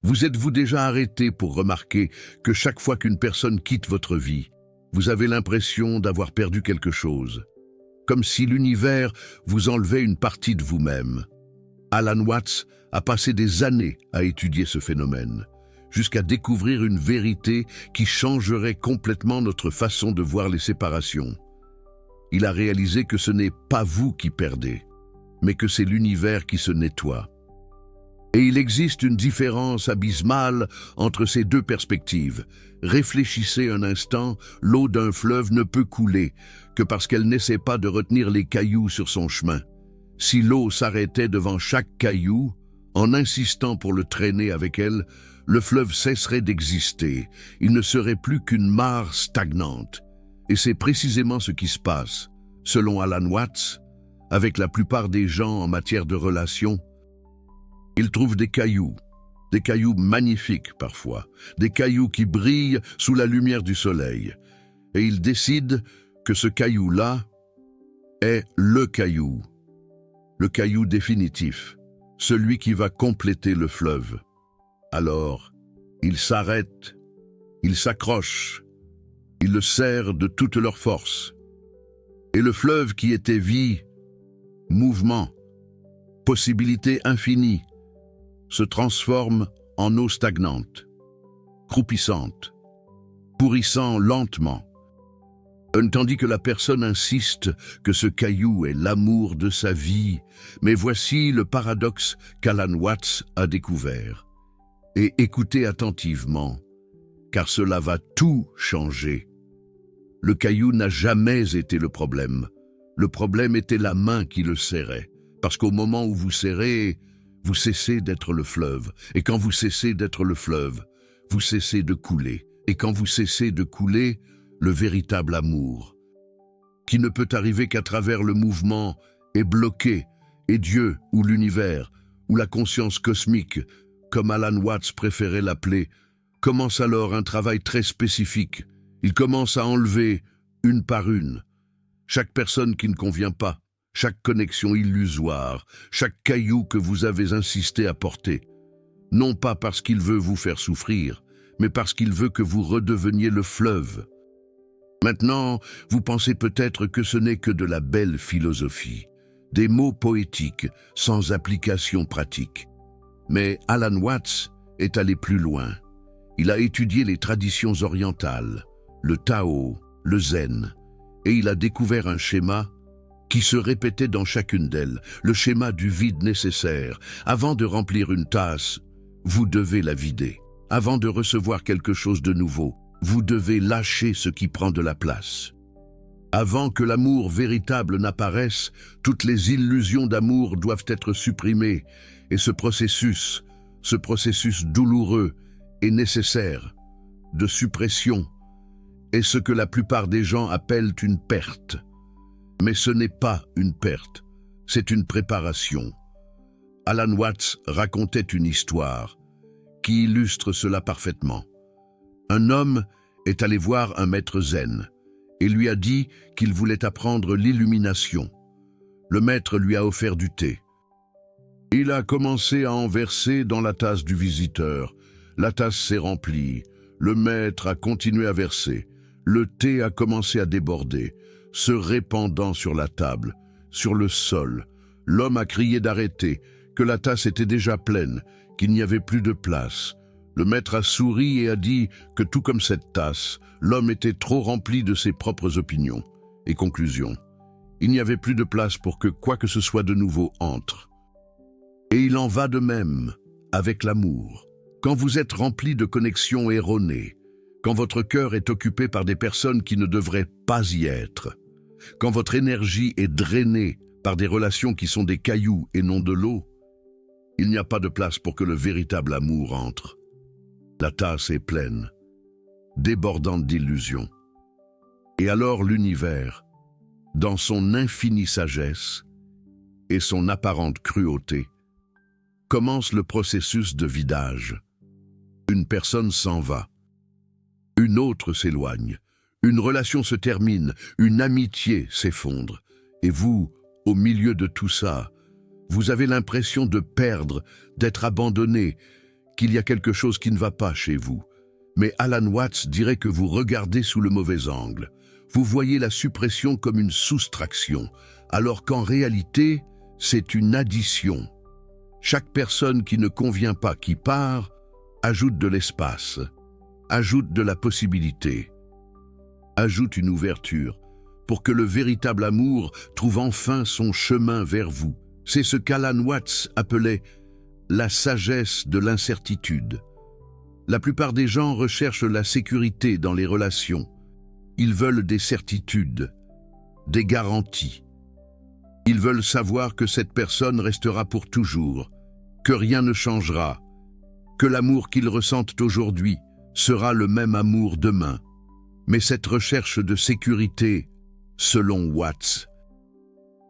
Vous êtes-vous déjà arrêté pour remarquer que chaque fois qu'une personne quitte votre vie, vous avez l'impression d'avoir perdu quelque chose, comme si l'univers vous enlevait une partie de vous-même? Alan Watts a passé des années à étudier ce phénomène, jusqu'à découvrir une vérité qui changerait complètement notre façon de voir les séparations. Il a réalisé que ce n'est pas vous qui perdez, mais que c'est l'univers qui se nettoie. Et il existe une différence abysmale entre ces deux perspectives. Réfléchissez un instant, l'eau d'un fleuve ne peut couler que parce qu'elle n'essaie pas de retenir les cailloux sur son chemin. Si l'eau s'arrêtait devant chaque caillou, en insistant pour le traîner avec elle, le fleuve cesserait d'exister. Il ne serait plus qu'une mare stagnante. Et c'est précisément ce qui se passe, selon Alan Watts, avec la plupart des gens en matière de relations. Ils trouvent des cailloux magnifiques parfois, des cailloux qui brillent sous la lumière du soleil. Et ils décident que ce caillou-là est le caillou définitif, celui qui va compléter le fleuve. Alors, ils s'arrêtent, ils s'accrochent, ils le serrent de toute leur force. Et le fleuve qui était vie, mouvement, possibilité infinie, se transforme en eau stagnante, croupissante, pourrissant lentement, tandis que la personne insiste que ce caillou est l'amour de sa vie. Mais voici le paradoxe qu'Alan Watts a découvert. Et écoutez attentivement, car cela va tout changer. Le caillou n'a jamais été le problème. Le problème était la main qui le serrait, parce qu'au moment où vous serrez, vous cessez d'être le fleuve. Et quand vous cessez d'être le fleuve, vous cessez de couler. Et quand vous cessez de couler, le véritable amour, qui ne peut arriver qu'à travers le mouvement, est bloqué, et Dieu, ou l'univers, ou la conscience cosmique, comme Alan Watts préférait l'appeler, commence alors un travail très spécifique. Il commence à enlever, une par une, chaque personne qui ne convient pas, chaque connexion illusoire, chaque caillou que vous avez insisté à porter. Non pas parce qu'il veut vous faire souffrir, mais parce qu'il veut que vous redeveniez le fleuve. Maintenant, vous pensez peut-être que ce n'est que de la belle philosophie, des mots poétiques sans application pratique. Mais Alan Watts est allé plus loin. Il a étudié les traditions orientales, le Tao, le Zen, et il a découvert un schéma qui se répétait dans chacune d'elles, le schéma du vide nécessaire. Avant de remplir une tasse, vous devez la vider. Avant de recevoir quelque chose de nouveau, vous devez lâcher ce qui prend de la place. Avant que l'amour véritable n'apparaisse, toutes les illusions d'amour doivent être supprimées, et ce processus douloureux et nécessaire de suppression est ce que la plupart des gens appellent une perte. Mais ce n'est pas une perte, c'est une préparation. Alan Watts racontait une histoire qui illustre cela parfaitement. Un homme est allé voir un maître zen et lui a dit qu'il voulait apprendre l'illumination. Le maître lui a offert du thé. Il a commencé à en verser dans la tasse du visiteur. La tasse s'est remplie. Le maître a continué à verser. Le thé a commencé à déborder, se répandant sur la table, sur le sol. L'homme a crié d'arrêter, que la tasse était déjà pleine, qu'il n'y avait plus de place. Le maître a souri et a dit que tout comme cette tasse, l'homme était trop rempli de ses propres opinions. Et conclusion, il n'y avait plus de place pour que quoi que ce soit de nouveau entre. Et il en va de même avec l'amour. Quand vous êtes rempli de connexions erronées, quand votre cœur est occupé par des personnes qui ne devraient pas y être, quand votre énergie est drainée par des relations qui sont des cailloux et non de l'eau, il n'y a pas de place pour que le véritable amour entre. La tasse est pleine, débordante d'illusions. Et alors l'univers, dans son infinie sagesse et son apparente cruauté, commence le processus de vidage. Une personne s'en va, une autre s'éloigne, une relation se termine, une amitié s'effondre. Et vous, au milieu de tout ça, vous avez l'impression de perdre, d'être abandonné, qu'il y a quelque chose qui ne va pas chez vous. Mais Alan Watts dirait que vous regardez sous le mauvais angle. Vous voyez la suppression comme une soustraction, alors qu'en réalité, c'est une addition. Chaque personne qui ne convient pas, qui part, ajoute de l'espace, ajoute de la possibilité, ajoute une ouverture, pour que le véritable amour trouve enfin son chemin vers vous. C'est ce qu'Alan Watts appelait la sagesse de l'incertitude. La plupart des gens recherchent la sécurité dans les relations. Ils veulent des certitudes, des garanties. Ils veulent savoir que cette personne restera pour toujours, que rien ne changera, que l'amour qu'ils ressentent aujourd'hui sera le même amour demain. Mais cette recherche de sécurité, selon Watts,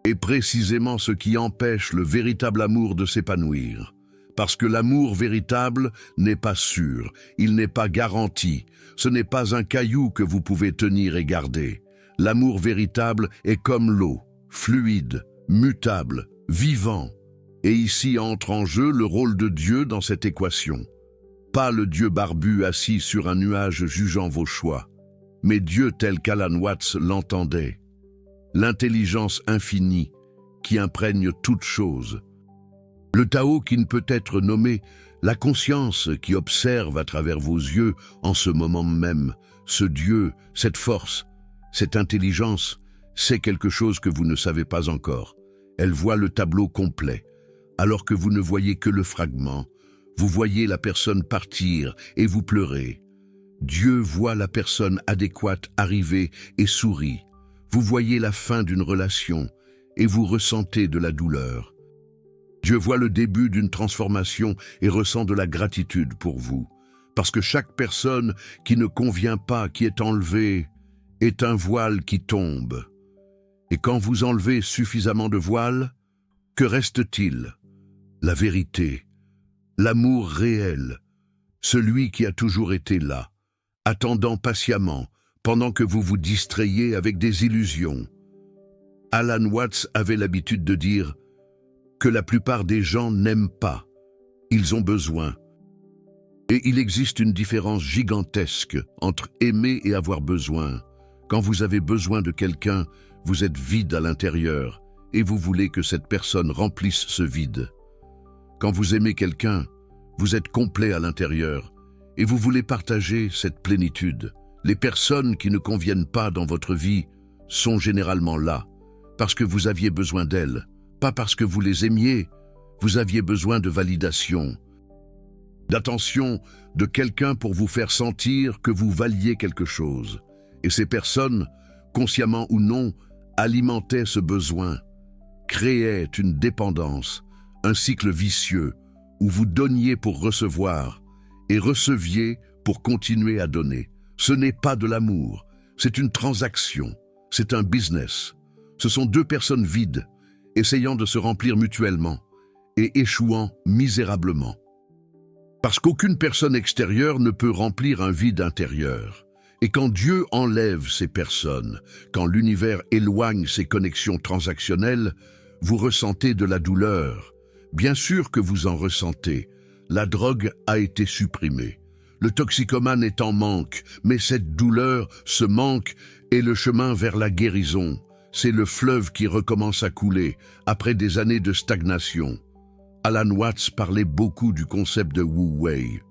est précisément ce qui empêche le véritable amour de s'épanouir. Parce que l'amour véritable n'est pas sûr, il n'est pas garanti, ce n'est pas un caillou que vous pouvez tenir et garder. L'amour véritable est comme l'eau, fluide, mutable, vivant. Et ici entre en jeu le rôle de Dieu dans cette équation. Pas le Dieu barbu assis sur un nuage jugeant vos choix, mais Dieu tel qu'Alan Watts l'entendait. L'intelligence infinie qui imprègne toute chose. Le Tao qui ne peut être nommé, la conscience qui observe à travers vos yeux en ce moment même, ce Dieu, cette force, cette intelligence, c'est quelque chose que vous ne savez pas encore. Elle voit le tableau complet, alors que vous ne voyez que le fragment. Vous voyez la personne partir et vous pleurez. Dieu voit la personne adéquate arriver et sourit. Vous voyez la fin d'une relation et vous ressentez de la douleur. Dieu voit le début d'une transformation et ressent de la gratitude pour vous. Parce que chaque personne qui ne convient pas, qui est enlevée, est un voile qui tombe. Et quand vous enlevez suffisamment de voiles, que reste-t-il? La vérité, l'amour réel, celui qui a toujours été là, attendant patiemment, pendant que vous vous distrayez avec des illusions. Alan Watts avait l'habitude de dire que la plupart des gens n'aiment pas, ils ont besoin. Et il existe une différence gigantesque entre aimer et avoir besoin. Quand vous avez besoin de quelqu'un, vous êtes vide à l'intérieur et vous voulez que cette personne remplisse ce vide. Quand vous aimez quelqu'un, vous êtes complet à l'intérieur et vous voulez partager cette plénitude. Les personnes qui ne conviennent pas dans votre vie sont généralement là parce que vous aviez besoin d'elles, pas parce que vous les aimiez, vous aviez besoin de validation, d'attention de quelqu'un pour vous faire sentir que vous valiez quelque chose. Et ces personnes, consciemment ou non, alimentaient ce besoin, créaient une dépendance, un cycle vicieux où vous donniez pour recevoir et receviez pour continuer à donner. Ce n'est pas de l'amour, c'est une transaction, c'est un business. Ce sont deux personnes vides, essayant de se remplir mutuellement et échouant misérablement. Parce qu'aucune personne extérieure ne peut remplir un vide intérieur. Et quand Dieu enlève ces personnes, quand l'univers éloigne ces connexions transactionnelles, vous ressentez de la douleur. Bien sûr que vous en ressentez. La drogue a été supprimée. Le toxicomane est en manque, mais cette douleur, ce manque, est le chemin vers la guérison. C'est le fleuve qui recommence à couler, après des années de stagnation. Alan Watts parlait beaucoup du concept de Wu Wei.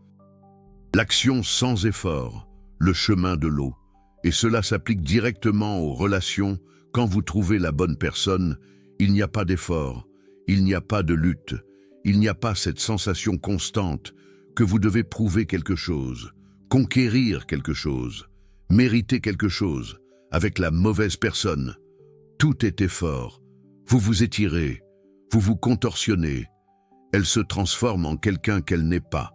L'action sans effort, le chemin de l'eau. Et cela s'applique directement aux relations. Quand vous trouvez la bonne personne, il n'y a pas d'effort, il n'y a pas de lutte, il n'y a pas cette sensation constante que vous devez prouver quelque chose, conquérir quelque chose, mériter quelque chose avec la mauvaise personne. Tout est effort. Vous vous étirez, vous vous contorsionnez. Elle se transforme en quelqu'un qu'elle n'est pas.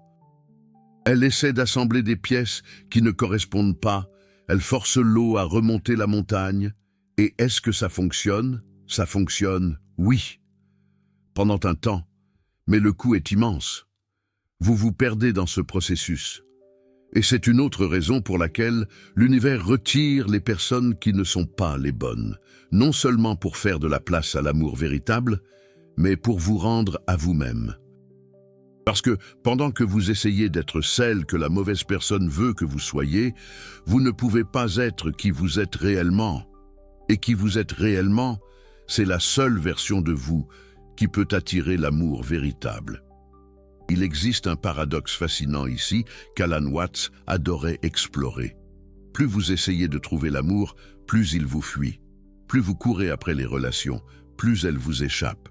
Elle essaie d'assembler des pièces qui ne correspondent pas. Elle force l'eau à remonter la montagne. Et est-ce que ça fonctionne? Ça fonctionne, oui. Pendant un temps. Mais le coût est immense. Vous vous perdez dans ce processus. Et c'est une autre raison pour laquelle l'univers retire les personnes qui ne sont pas les bonnes, non seulement pour faire de la place à l'amour véritable, mais pour vous rendre à vous-même. Parce que pendant que vous essayez d'être celle que la mauvaise personne veut que vous soyez, vous ne pouvez pas être qui vous êtes réellement. Et qui vous êtes réellement, c'est la seule version de vous qui peut attirer l'amour véritable. Il existe un paradoxe fascinant ici qu'Alan Watts adorait explorer. Plus vous essayez de trouver l'amour, plus il vous fuit. Plus vous courez après les relations, plus elles vous échappent.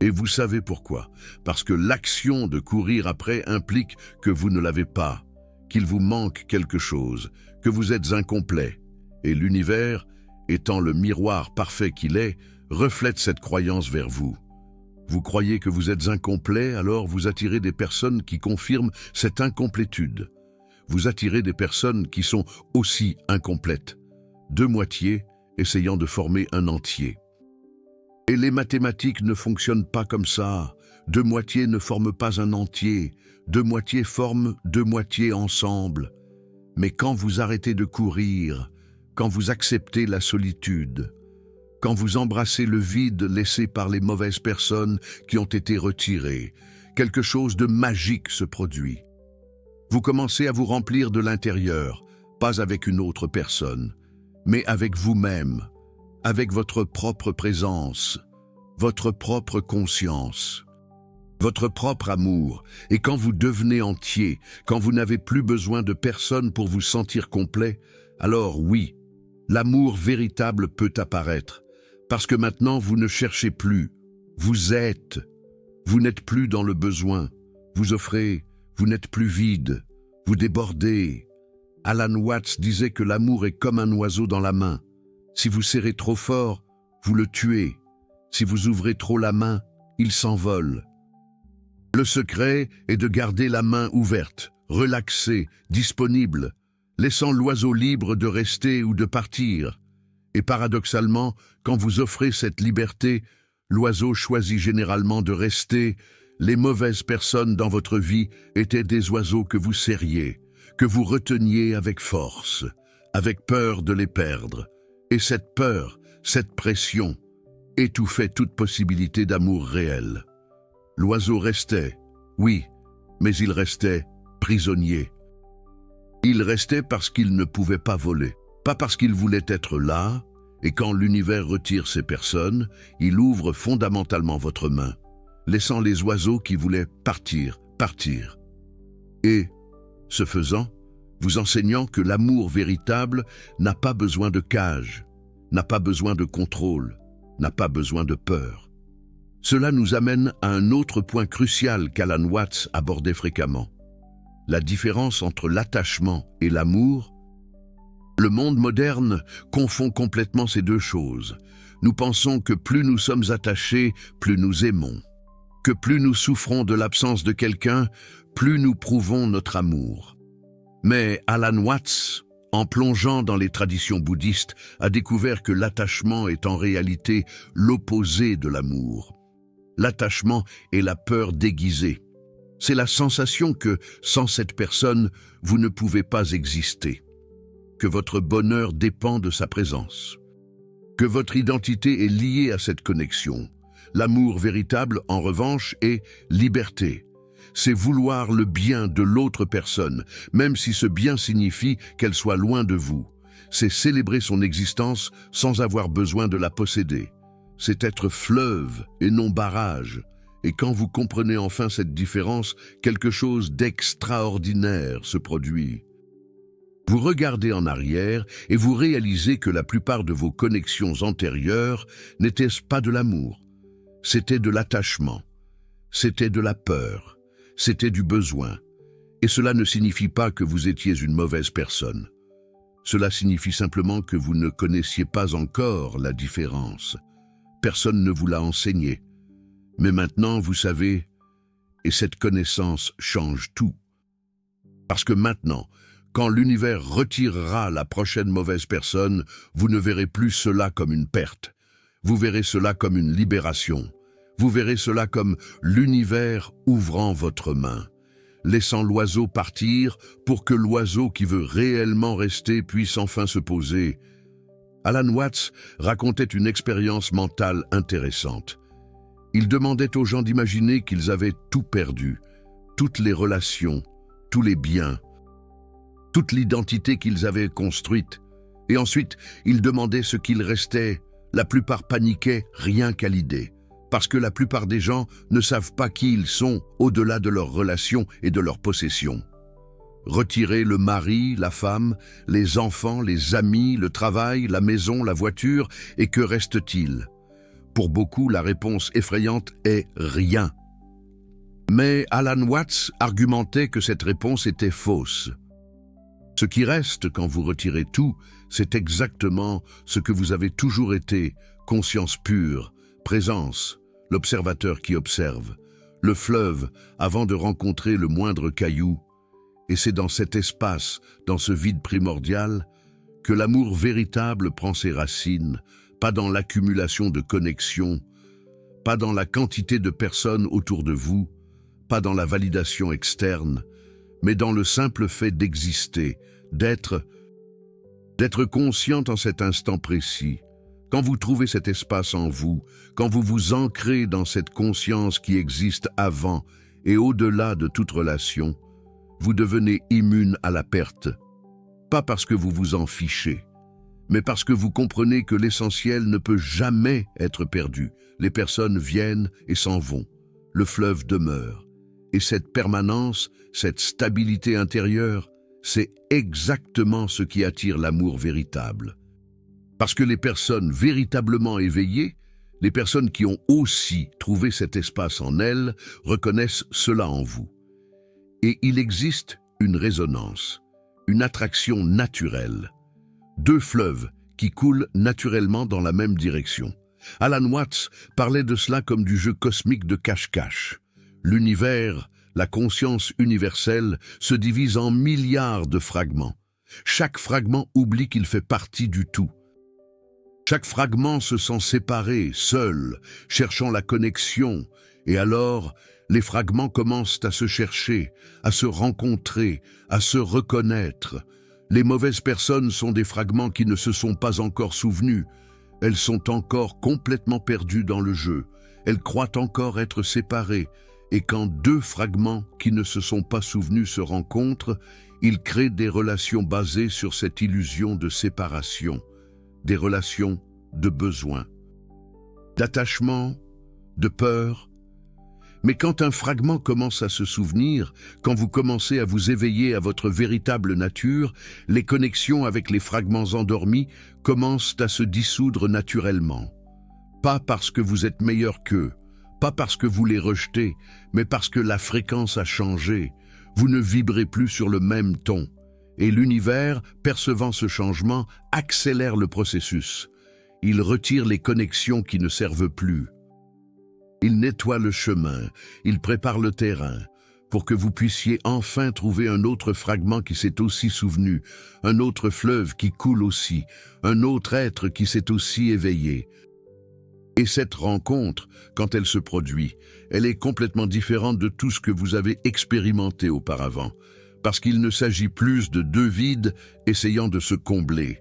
Et vous savez pourquoi? Parce que l'action de courir après implique que vous ne l'avez pas, qu'il vous manque quelque chose, que vous êtes incomplet. Et l'univers, étant le miroir parfait qu'il est, reflète cette croyance vers vous. Vous croyez que vous êtes incomplet, alors vous attirez des personnes qui confirment cette incomplétude. Vous attirez des personnes qui sont aussi incomplètes, deux moitiés essayant de former un entier. Et les mathématiques ne fonctionnent pas comme ça. Deux moitiés ne forment pas un entier. Deux moitiés forment deux moitiés ensemble. Mais quand vous arrêtez de courir, quand vous acceptez la solitude, quand vous embrassez le vide laissé par les mauvaises personnes qui ont été retirées, quelque chose de magique se produit. Vous commencez à vous remplir de l'intérieur, pas avec une autre personne, mais avec vous-même, avec votre propre présence, votre propre conscience, votre propre amour. Et quand vous devenez entier, quand vous n'avez plus besoin de personne pour vous sentir complet, alors oui, l'amour véritable peut apparaître. Parce que maintenant, vous ne cherchez plus, vous êtes. Vous n'êtes plus dans le besoin, vous offrez, vous n'êtes plus vide, vous débordez. Alan Watts disait que l'amour est comme un oiseau dans la main. Si vous serrez trop fort, vous le tuez. Si vous ouvrez trop la main, il s'envole. Le secret est de garder la main ouverte, relaxée, disponible, laissant l'oiseau libre de rester ou de partir. Et paradoxalement, quand vous offrez cette liberté, l'oiseau choisit généralement de rester. Les mauvaises personnes dans votre vie étaient des oiseaux que vous serriez, que vous reteniez avec force, avec peur de les perdre. Et cette peur, cette pression, étouffait toute possibilité d'amour réel. L'oiseau restait, oui, mais il restait prisonnier. Il restait parce qu'il ne pouvait pas voler. Pas parce qu'il voulait être là, et quand l'univers retire ces personnes, il ouvre fondamentalement votre main, laissant les oiseaux qui voulaient partir. Et, ce faisant, vous enseignant que l'amour véritable n'a pas besoin de cage, n'a pas besoin de contrôle, n'a pas besoin de peur. Cela nous amène à un autre point crucial qu'Alan Watts abordait fréquemment. La différence entre l'attachement et l'amour. Le monde moderne confond complètement ces deux choses. Nous pensons que plus nous sommes attachés, plus nous aimons. Que plus nous souffrons de l'absence de quelqu'un, plus nous prouvons notre amour. Mais Alan Watts, en plongeant dans les traditions bouddhistes, a découvert que l'attachement est en réalité l'opposé de l'amour. L'attachement est la peur déguisée. C'est la sensation que, sans cette personne, vous ne pouvez pas exister. Que votre bonheur dépend de sa présence, que votre identité est liée à cette connexion. L'amour véritable, en revanche, est liberté. C'est vouloir le bien de l'autre personne, même si ce bien signifie qu'elle soit loin de vous. C'est célébrer son existence sans avoir besoin de la posséder. C'est être fleuve et non barrage. Et quand vous comprenez enfin cette différence, quelque chose d'extraordinaire se produit. Vous regardez en arrière et vous réalisez que la plupart de vos connexions antérieures n'étaient pas de l'amour. C'était de l'attachement, c'était de la peur, c'était du besoin. Et cela ne signifie pas que vous étiez une mauvaise personne. Cela signifie simplement que vous ne connaissiez pas encore la différence. Personne ne vous l'a enseigné. Mais maintenant, vous savez, et cette connaissance change tout. Parce que maintenant, quand l'univers retirera la prochaine mauvaise personne, vous ne verrez plus cela comme une perte. Vous verrez cela comme une libération. Vous verrez cela comme l'univers ouvrant votre main, laissant l'oiseau partir pour que l'oiseau qui veut réellement rester puisse enfin se poser. Alan Watts racontait une expérience mentale intéressante. Il demandait aux gens d'imaginer qu'ils avaient tout perdu, toutes les relations, tous les biens, toute l'identité qu'ils avaient construite. Et ensuite, ils demandaient ce qu'il restait. La plupart paniquaient rien qu'à l'idée, parce que la plupart des gens ne savent pas qui ils sont au-delà de leurs relations et de leurs possessions. Retirer le mari, la femme, les enfants, les amis, le travail, la maison, la voiture, et que reste-t-il? Pour beaucoup, la réponse effrayante est rien. Mais Alan Watts argumentait que cette réponse était fausse. Ce qui reste quand vous retirez tout, c'est exactement ce que vous avez toujours été, conscience pure, présence, l'observateur qui observe, le fleuve avant de rencontrer le moindre caillou. Et c'est dans cet espace, dans ce vide primordial, que l'amour véritable prend ses racines, pas dans l'accumulation de connexions, pas dans la quantité de personnes autour de vous, pas dans la validation externe, mais dans le simple fait d'exister, d'être conscient en cet instant précis. Quand vous trouvez cet espace en vous, quand vous vous ancrez dans cette conscience qui existe avant et au-delà de toute relation, vous devenez immune à la perte. Pas parce que vous vous en fichez, mais parce que vous comprenez que l'essentiel ne peut jamais être perdu. Les personnes viennent et s'en vont. Le fleuve demeure. Et cette permanence, cette stabilité intérieure, c'est exactement ce qui attire l'amour véritable. Parce que les personnes véritablement éveillées, les personnes qui ont aussi trouvé cet espace en elles, reconnaissent cela en vous. Et il existe une résonance, une attraction naturelle. Deux fleuves qui coulent naturellement dans la même direction. Alan Watts parlait de cela comme du jeu cosmique de cache-cache. L'univers, la conscience universelle, se divise en milliards de fragments. Chaque fragment oublie qu'il fait partie du tout. Chaque fragment se sent séparé, seul, cherchant la connexion, et alors les fragments commencent à se chercher, à se rencontrer, à se reconnaître. Les mauvaises personnes sont des fragments qui ne se sont pas encore souvenus. Elles sont encore complètement perdues dans le jeu. Elles croient encore être séparées. Et quand deux fragments qui ne se sont pas souvenus se rencontrent, ils créent des relations basées sur cette illusion de séparation, des relations de besoin, d'attachement, de peur. Mais quand un fragment commence à se souvenir, quand vous commencez à vous éveiller à votre véritable nature, les connexions avec les fragments endormis commencent à se dissoudre naturellement. Pas parce que vous êtes meilleur qu'eux, pas parce que vous les rejetez, mais parce que la fréquence a changé. Vous ne vibrez plus sur le même ton. Et l'univers, percevant ce changement, accélère le processus. Il retire les connexions qui ne servent plus. Il nettoie le chemin, il prépare le terrain, pour que vous puissiez enfin trouver un autre fragment qui s'est aussi souvenu, un autre fleuve qui coule aussi, un autre être qui s'est aussi éveillé. Et cette rencontre, quand elle se produit, elle est complètement différente de tout ce que vous avez expérimenté auparavant, parce qu'il ne s'agit plus de deux vides essayant de se combler.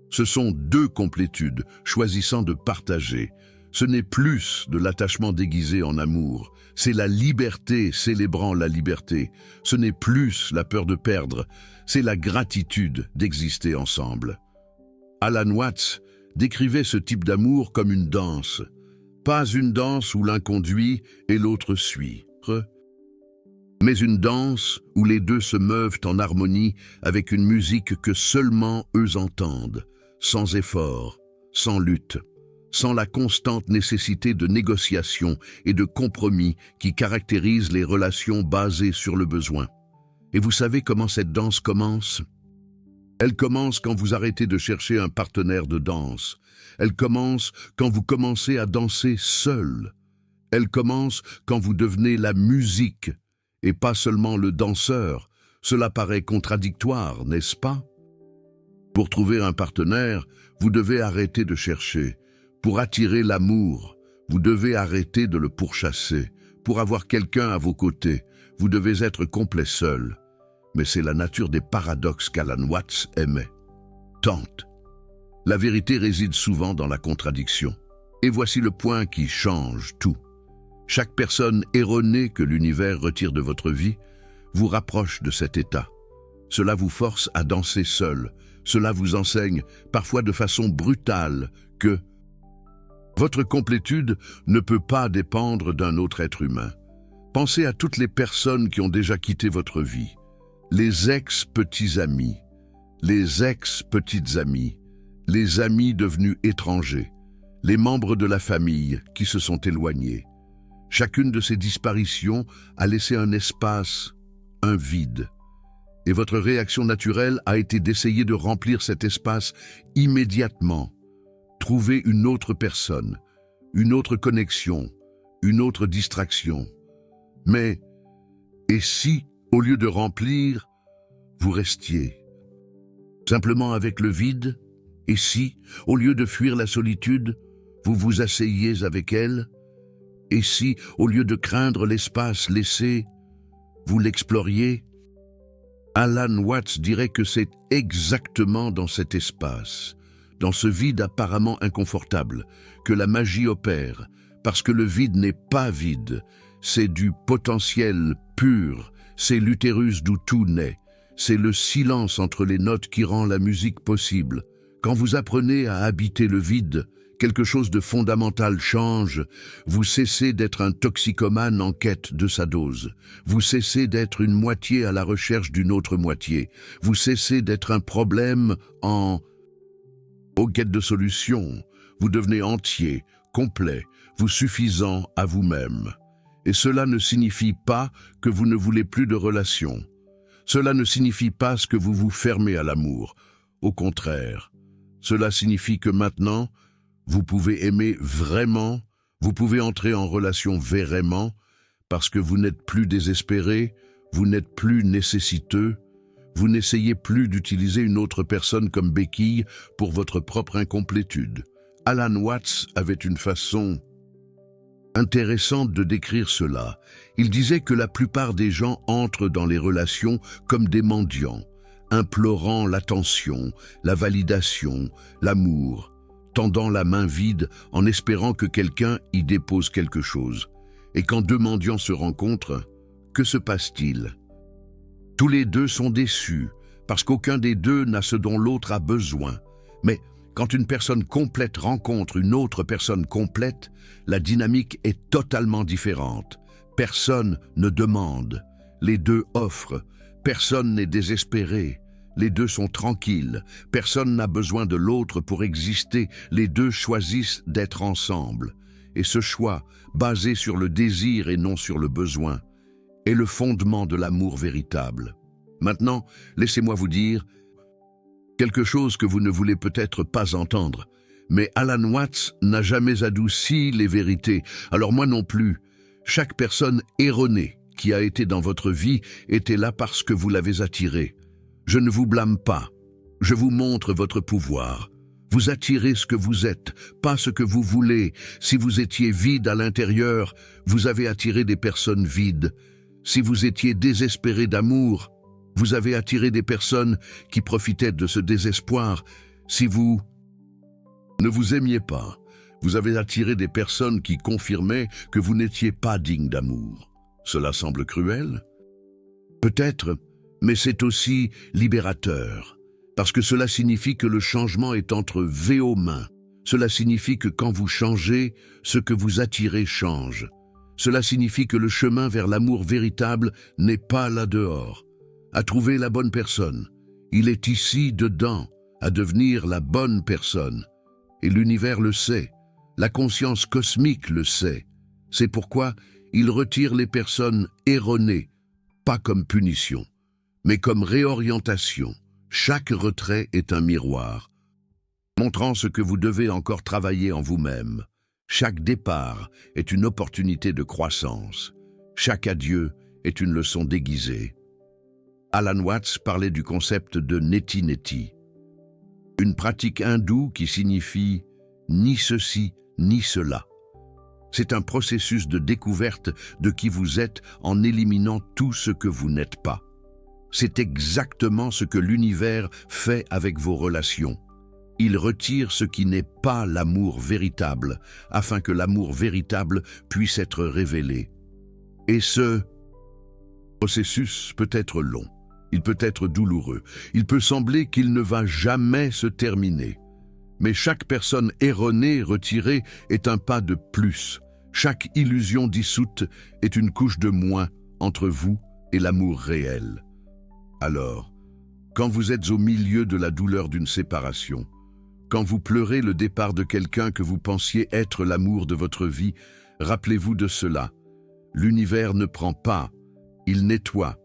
Ce sont deux complétudes choisissant de partager. Ce n'est plus de l'attachement déguisé en amour, c'est la liberté célébrant la liberté. Ce n'est plus la peur de perdre, c'est la gratitude d'exister ensemble. Alan Watts décrivait ce type d'amour comme une danse. Pas une danse où l'un conduit et l'autre suit, mais une danse où les deux se meuvent en harmonie avec une musique que seulement eux entendent, sans effort, sans lutte, sans la constante nécessité de négociation et de compromis qui caractérise les relations basées sur le besoin. Et vous savez comment cette danse commence ? Elle commence quand vous arrêtez de chercher un partenaire de danse. Elle commence quand vous commencez à danser seul. Elle commence quand vous devenez la musique et pas seulement le danseur. Cela paraît contradictoire, n'est-ce pas ? Pour trouver un partenaire, vous devez arrêter de chercher. Pour attirer l'amour, vous devez arrêter de le pourchasser. Pour avoir quelqu'un à vos côtés, vous devez être complet seul. Mais c'est la nature des paradoxes qu'Alan Watts aimait. Tente. La vérité réside souvent dans la contradiction. Et voici le point qui change tout. Chaque personne erronée que l'univers retire de votre vie vous rapproche de cet état. Cela vous force à danser seul. Cela vous enseigne, parfois de façon brutale, que votre complétude ne peut pas dépendre d'un autre être humain. Pensez à toutes les personnes qui ont déjà quitté votre vie. Les ex-petits amis, les ex-petites amies, les amis devenus étrangers, les membres de la famille qui se sont éloignés. Chacune de ces disparitions a laissé un espace, un vide. Et votre réaction naturelle a été d'essayer de remplir cet espace immédiatement. Trouver une autre personne, une autre connexion, une autre distraction. Mais, et si, au lieu de remplir, vous restiez simplement avec le vide? Et si, au lieu de fuir la solitude, vous vous asseyiez avec elle? Et si, au lieu de craindre l'espace laissé, vous l'exploriez? Alan Watts dirait que c'est exactement dans cet espace, dans ce vide apparemment inconfortable, que la magie opère, parce que le vide n'est pas vide, c'est du potentiel pur, c'est l'utérus d'où tout naît, c'est le silence entre les notes qui rend la musique possible. Quand vous apprenez à habiter le vide, quelque chose de fondamental change, vous cessez d'être un toxicomane en quête de sa dose, vous cessez d'être une moitié à la recherche d'une autre moitié, vous cessez d'être un problème en quête de solution, vous devenez entier, complet, vous suffisant à vous-même. Et cela ne signifie pas que vous ne voulez plus de relations. Cela ne signifie pas que vous vous fermez à l'amour. Au contraire, cela signifie que maintenant, vous pouvez aimer vraiment, vous pouvez entrer en relation vraiment, parce que vous n'êtes plus désespéré, vous n'êtes plus nécessiteux, vous n'essayez plus d'utiliser une autre personne comme béquille pour votre propre incomplétude. Alan Watts avait une façon intéressante de décrire cela. Il disait que la plupart des gens entrent dans les relations comme des mendiants, implorant l'attention, la validation, l'amour, tendant la main vide en espérant que quelqu'un y dépose quelque chose. Et quand deux mendiants se rencontrent, que se passe-t-il? Tous les deux sont déçus, parce qu'aucun des deux n'a ce dont l'autre a besoin. Mais quand une personne complète rencontre une autre personne complète, la dynamique est totalement différente. Personne ne demande, les deux offrent, personne n'est désespéré. Les deux sont tranquilles, personne n'a besoin de l'autre pour exister, les deux choisissent d'être ensemble. Et ce choix, basé sur le désir et non sur le besoin, est le fondement de l'amour véritable. Maintenant, laissez-moi vous dire quelque chose que vous ne voulez peut-être pas entendre, mais Alan Watts n'a jamais adouci les vérités, alors moi non plus. Chaque personne erronée qui a été dans votre vie était là parce que vous l'avez attirée. Je ne vous blâme pas, je vous montre votre pouvoir. Vous attirez ce que vous êtes, pas ce que vous voulez. Si vous étiez vide à l'intérieur, vous avez attiré des personnes vides. Si vous étiez désespéré d'amour, vous avez attiré des personnes qui profitaient de ce désespoir. Si vous ne vous aimiez pas, vous avez attiré des personnes qui confirmaient que vous n'étiez pas digne d'amour. Cela semble cruel? Peut-être, mais c'est aussi libérateur, parce que cela signifie que le changement est entre vos mains. Cela signifie que quand vous changez, ce que vous attirez change. Cela signifie que le chemin vers l'amour véritable n'est pas là dehors. À trouver la bonne personne, il est ici dedans, à devenir la bonne personne. Et l'univers le sait, la conscience cosmique le sait. C'est pourquoi il retire les personnes erronées, pas comme punition, mais comme réorientation. Chaque retrait est un miroir, montrant ce que vous devez encore travailler en vous-même. Chaque départ est une opportunité de croissance. Chaque adieu est une leçon déguisée. Alan Watts parlait du concept de Neti Neti, une pratique hindoue qui signifie ni ceci ni cela. C'est un processus de découverte de qui vous êtes en éliminant tout ce que vous n'êtes pas. C'est exactement ce que l'univers fait avec vos relations. Il retire ce qui n'est pas l'amour véritable, afin que l'amour véritable puisse être révélé. Et ce processus peut être long, il peut être douloureux, il peut sembler qu'il ne va jamais se terminer. Mais chaque personne erronée retirée est un pas de plus. Chaque illusion dissoute est une couche de moins entre vous et l'amour réel. Alors, quand vous êtes au milieu de la douleur d'une séparation, quand vous pleurez le départ de quelqu'un que vous pensiez être l'amour de votre vie, rappelez-vous de cela. L'univers ne prend pas, il nettoie,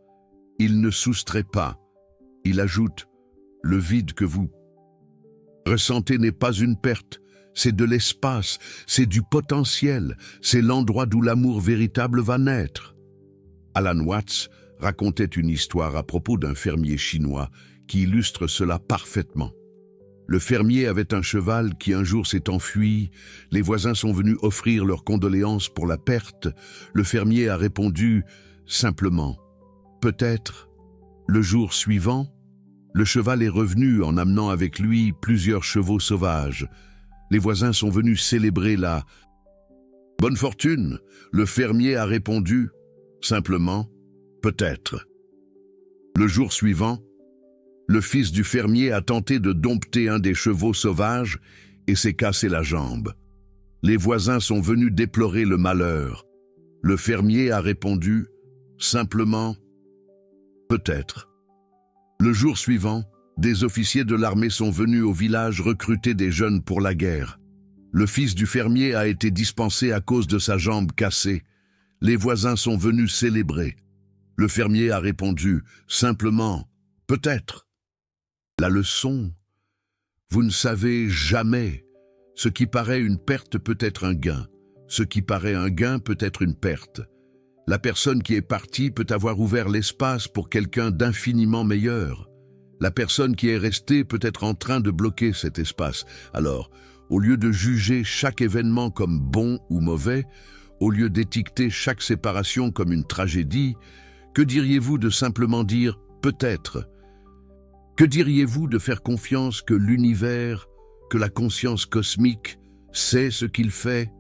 il ne soustrait pas, il ajoute. Le vide que vous ressentez n'est pas une perte, c'est de l'espace, c'est du potentiel, c'est l'endroit d'où l'amour véritable va naître. Alan Watts racontait une histoire à propos d'un fermier chinois qui illustre cela parfaitement. Le fermier avait un cheval qui un jour s'est enfui, les voisins sont venus offrir leurs condoléances pour la perte. Le fermier a répondu simplement « Peut-être, le jour suivant ». Le cheval est revenu en amenant avec lui plusieurs chevaux sauvages. Les voisins sont venus célébrer la bonne fortune. Le fermier a répondu simplement « Peut-être ». Le jour suivant, le fils du fermier a tenté de dompter un des chevaux sauvages et s'est cassé la jambe. Les voisins sont venus déplorer le malheur. Le fermier a répondu simplement « Peut-être ». Le jour suivant, des officiers de l'armée sont venus au village recruter des jeunes pour la guerre. Le fils du fermier a été dispensé à cause de sa jambe cassée. Les voisins sont venus célébrer. Le fermier a répondu simplement « Peut-être ». La leçon, vous ne savez jamais. Ce qui paraît une perte peut être un gain. Ce qui paraît un gain peut être une perte. La personne qui est partie peut avoir ouvert l'espace pour quelqu'un d'infiniment meilleur. La personne qui est restée peut être en train de bloquer cet espace. Alors, au lieu de juger chaque événement comme bon ou mauvais, au lieu d'étiqueter chaque séparation comme une tragédie, que diriez-vous de simplement dire « peut-être » ? Que diriez-vous de faire confiance que l'univers, que la conscience cosmique sait ce qu'il fait ?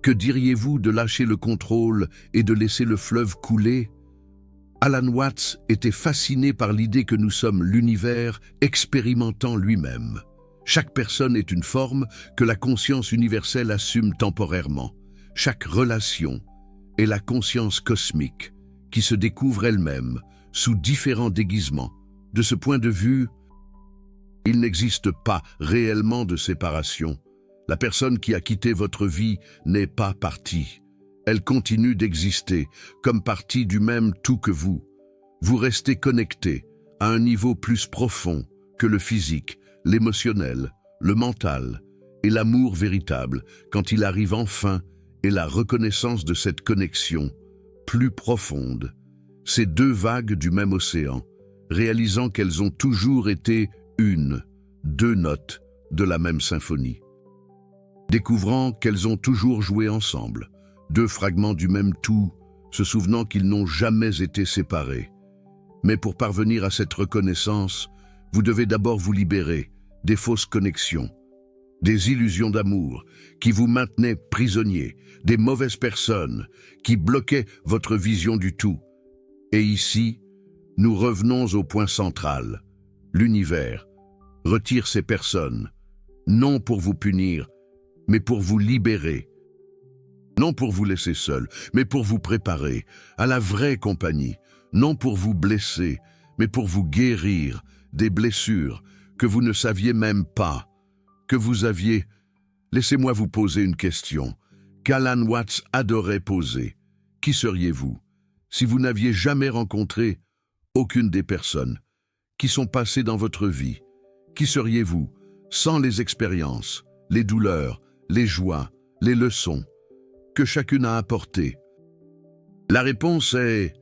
Que diriez-vous de lâcher le contrôle et de laisser le fleuve couler ? Alan Watts était fasciné par l'idée que nous sommes l'univers expérimentant lui-même. Chaque personne est une forme que la conscience universelle assume temporairement. Chaque relation est la conscience cosmique qui se découvre elle-même sous différents déguisements. De ce point de vue, il n'existe pas réellement de séparation. La personne qui a quitté votre vie n'est pas partie. Elle continue d'exister comme partie du même tout que vous. Vous restez connecté à un niveau plus profond que le physique, l'émotionnel, le mental et l'amour véritable quand il arrive enfin et la reconnaissance de cette connexion plus profonde. Ces deux vagues du même océan, réalisant qu'elles ont toujours été deux notes de la même symphonie. Découvrant qu'elles ont toujours joué ensemble, deux fragments du même tout, se souvenant qu'ils n'ont jamais été séparés. Mais pour parvenir à cette reconnaissance, vous devez d'abord vous libérer des fausses connexions, des illusions d'amour qui vous maintenaient prisonnier, des mauvaises personnes qui bloquaient votre vision du tout. Et ici, nous revenons au point central. L'univers retire ces personnes, non pour vous punir, mais pour vous libérer. Non pour vous laisser seul, mais pour vous préparer à la vraie compagnie. Non pour vous blesser, mais pour vous guérir des blessures que vous ne saviez même pas, que vous aviez. Laissez-moi vous poser une question qu'Alan Watts adorait poser. Qui seriez-vous si vous n'aviez jamais rencontré aucune des personnes qui sont passées dans votre vie? Qui seriez-vous sans les expériences, les douleurs, les joies, les leçons que chacune a apportées? La réponse est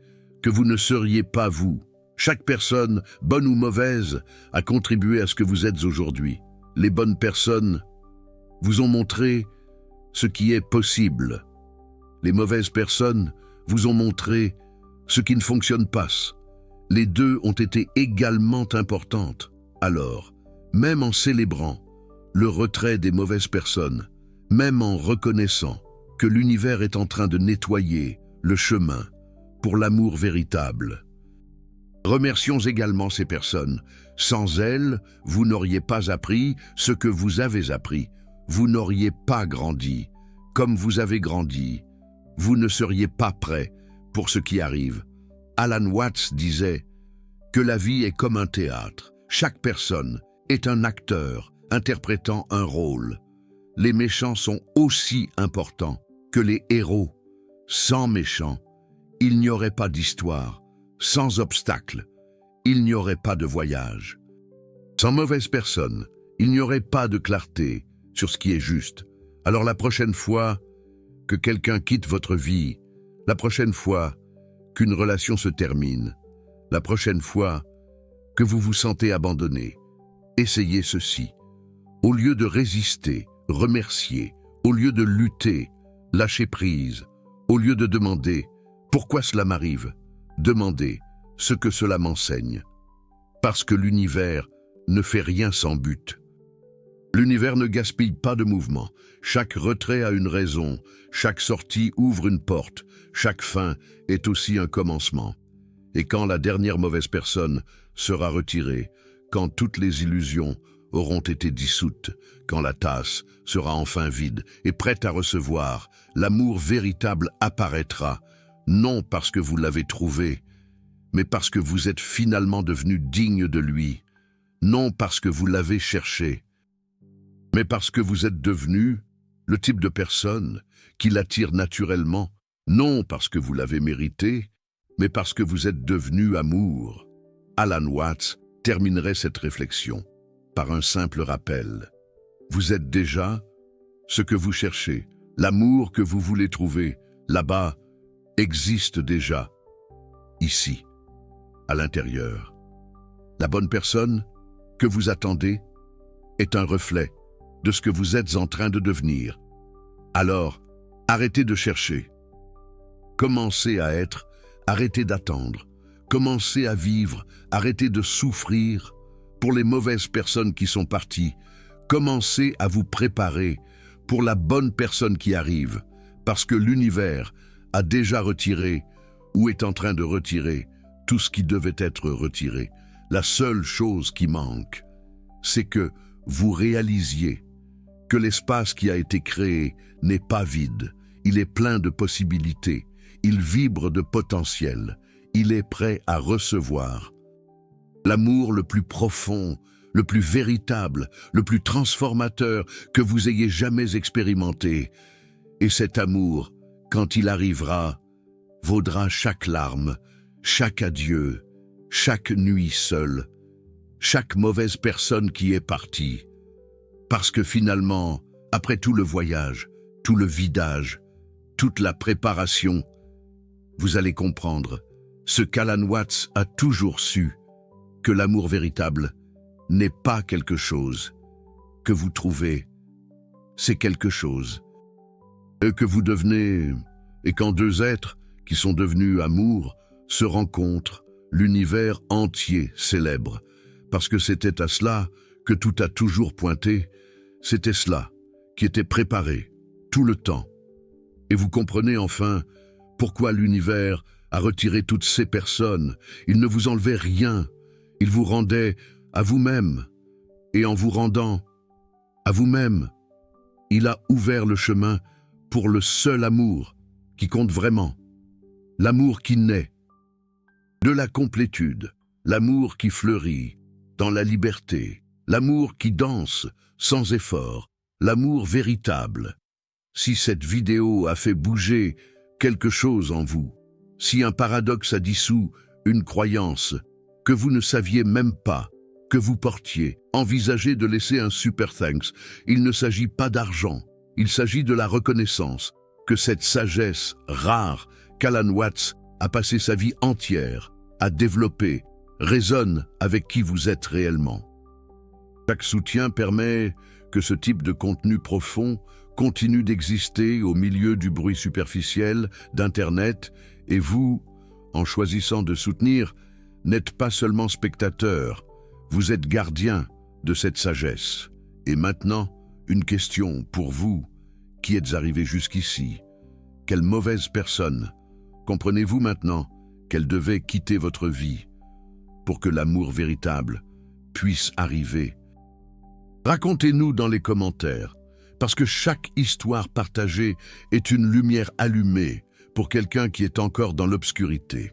que vous ne seriez pas vous. Chaque personne, bonne ou mauvaise, a contribué à ce que vous êtes aujourd'hui. Les bonnes personnes vous ont montré ce qui est possible. Les mauvaises personnes vous ont montré ce qui ne fonctionne pas. Les deux ont été également importantes. Alors, même en célébrant le retrait des mauvaises personnes, même en reconnaissant que l'univers est en train de nettoyer le chemin pour l'amour véritable. Remercions également ces personnes. Sans elles, vous n'auriez pas appris ce que vous avez appris. Vous n'auriez pas grandi. Comme vous avez grandi, vous ne seriez pas prêt pour ce qui arrive. Alan Watts disait que la vie est comme un théâtre. Chaque personne est un acteur interprétant un rôle. Les méchants sont aussi importants que les héros. Sans méchants, il n'y aurait pas d'histoire. Sans obstacle, il n'y aurait pas de voyage. Sans mauvaise personne, il n'y aurait pas de clarté sur ce qui est juste. Alors la prochaine fois que quelqu'un quitte votre vie, la prochaine fois qu'une relation se termine, la prochaine fois que vous vous sentez abandonné, essayez ceci. Au lieu de résister, remerciez. Au lieu de lutter, lâchez prise. Au lieu de demander « Pourquoi cela m'arrive ?», demandez ce que cela m'enseigne. Parce que l'univers ne fait rien sans but. L'univers ne gaspille pas de mouvement. Chaque retrait a une raison. Chaque sortie ouvre une porte. Chaque fin est aussi un commencement. Et quand la dernière mauvaise personne sera retirée, quand toutes les illusions auront été dissoutes, quand la tasse sera enfin vide et prête à recevoir, l'amour véritable apparaîtra, non parce que vous l'avez trouvé, mais parce que vous êtes finalement devenu digne de lui, non parce que vous l'avez cherché, mais parce que vous êtes devenu le type de personne qui l'attire naturellement, non parce que vous l'avez mérité, mais parce que vous êtes devenu amour. Alan Watts terminerait cette réflexion par un simple rappel. Vous êtes déjà ce que vous cherchez. L'amour que vous voulez trouver, là-bas, existe déjà, ici, à l'intérieur. La bonne personne que vous attendez est un reflet de ce que vous êtes en train de devenir. Alors, arrêtez de chercher. Commencez à être, arrêtez d'attendre. Commencez à vivre, arrêtez de souffrir pour les mauvaises personnes qui sont parties. Commencez à vous préparer pour la bonne personne qui arrive, parce que l'univers a déjà retiré ou est en train de retirer tout ce qui devait être retiré. La seule chose qui manque, c'est que vous réalisiez que l'espace qui a été créé n'est pas vide. Il est plein de possibilités. Il vibre de potentiel. Il est prêt à recevoir. L'amour le plus profond, le plus véritable, le plus transformateur que vous ayez jamais expérimenté. Et cet amour, quand il arrivera, vaudra chaque larme, chaque adieu, chaque nuit seule, chaque mauvaise personne qui est partie. Parce que finalement, après tout le voyage, tout le vidage, toute la préparation, vous allez comprendre ce qu'Alan Watts a toujours su, que l'amour véritable n'est pas quelque chose que vous trouvez, c'est quelque chose que vous devenez, et quand deux êtres qui sont devenus amour se rencontrent, l'univers entier célèbre, parce que c'était à cela que tout a toujours pointé, c'était cela qui était préparé tout le temps. Et vous comprenez enfin pourquoi l'univers a retiré toutes ces personnes. Il ne vous enlevait rien, il vous rendait à vous-même, et en vous rendant à vous-même, il a ouvert le chemin pour le seul amour qui compte vraiment, l'amour qui naît de la complétude, l'amour qui fleurit dans la liberté, l'amour qui danse sans effort, l'amour véritable. Si cette vidéo a fait bouger quelque chose en vous, si un paradoxe a dissous une croyance que vous ne saviez même pas que vous portiez, envisagez de laisser un super thanks. Il ne s'agit pas d'argent, il s'agit de la reconnaissance que cette sagesse rare qu'Alan Watts a passé sa vie entière à développer résonne avec qui vous êtes réellement. Chaque soutien permet que ce type de contenu profond continue d'exister au milieu du bruit superficiel d'Internet, et vous, en choisissant de soutenir, n'êtes pas seulement spectateur, vous êtes gardien de cette sagesse. Et maintenant, une question pour vous qui êtes arrivés jusqu'ici. Quelle mauvaise personne comprenez-vous maintenant qu'elle devait quitter votre vie pour que l'amour véritable puisse arriver? Racontez-nous dans les commentaires, parce que chaque histoire partagée est une lumière allumée pour quelqu'un qui est encore dans l'obscurité.